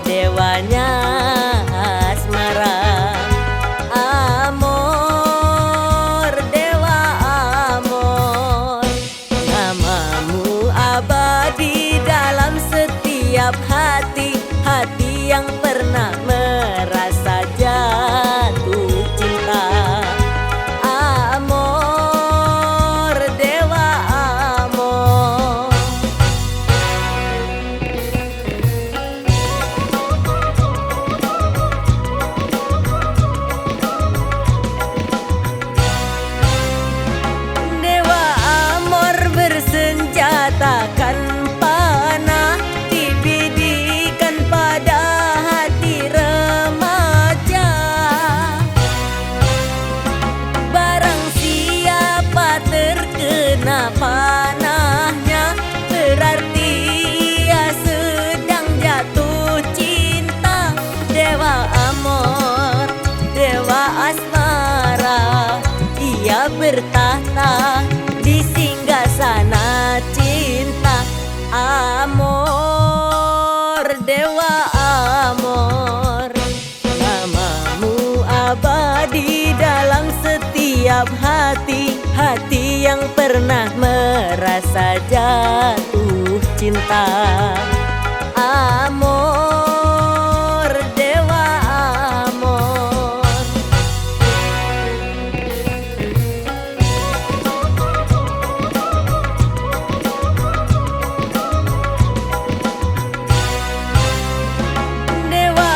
dewanya asmara. Amor, dewa amor, namamu abadi dalam setiap hati, hati yang pernah merasa jatuh cinta. Amor, dewa amor. Dewa amor bersenjatakan panah, dibidikan pada hati remaja. Barang siapa terkena panahnya, berarti ia sedang jatuh cinta. Dewa amor, dewa asmara, ia bertahta di singgasana cinta. Amor, dewa amor, namamu abadi dalam setiap hati, hati yang pernah merasa jatuh cinta. Amor, dewa amor. Dewa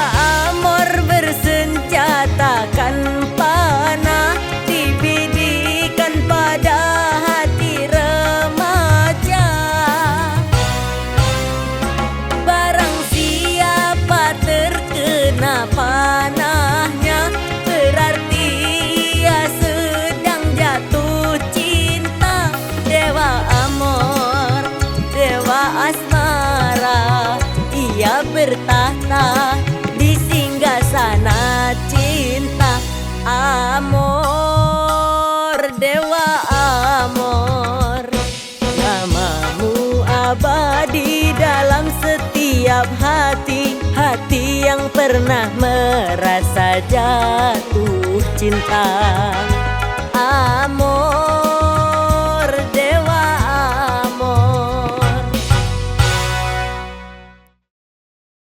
amor bersenjatakan panah, dibidikan pada hati remaja. Barang siapa terkena panahnya, berarti ia sedang jatuh cinta. Dewa amor, dewa asmara, ia bertahta di singgasana cinta. Amor, dewa amor, namamu abadi dalam setiap hati, hati yang pernah merasa jatuh cinta.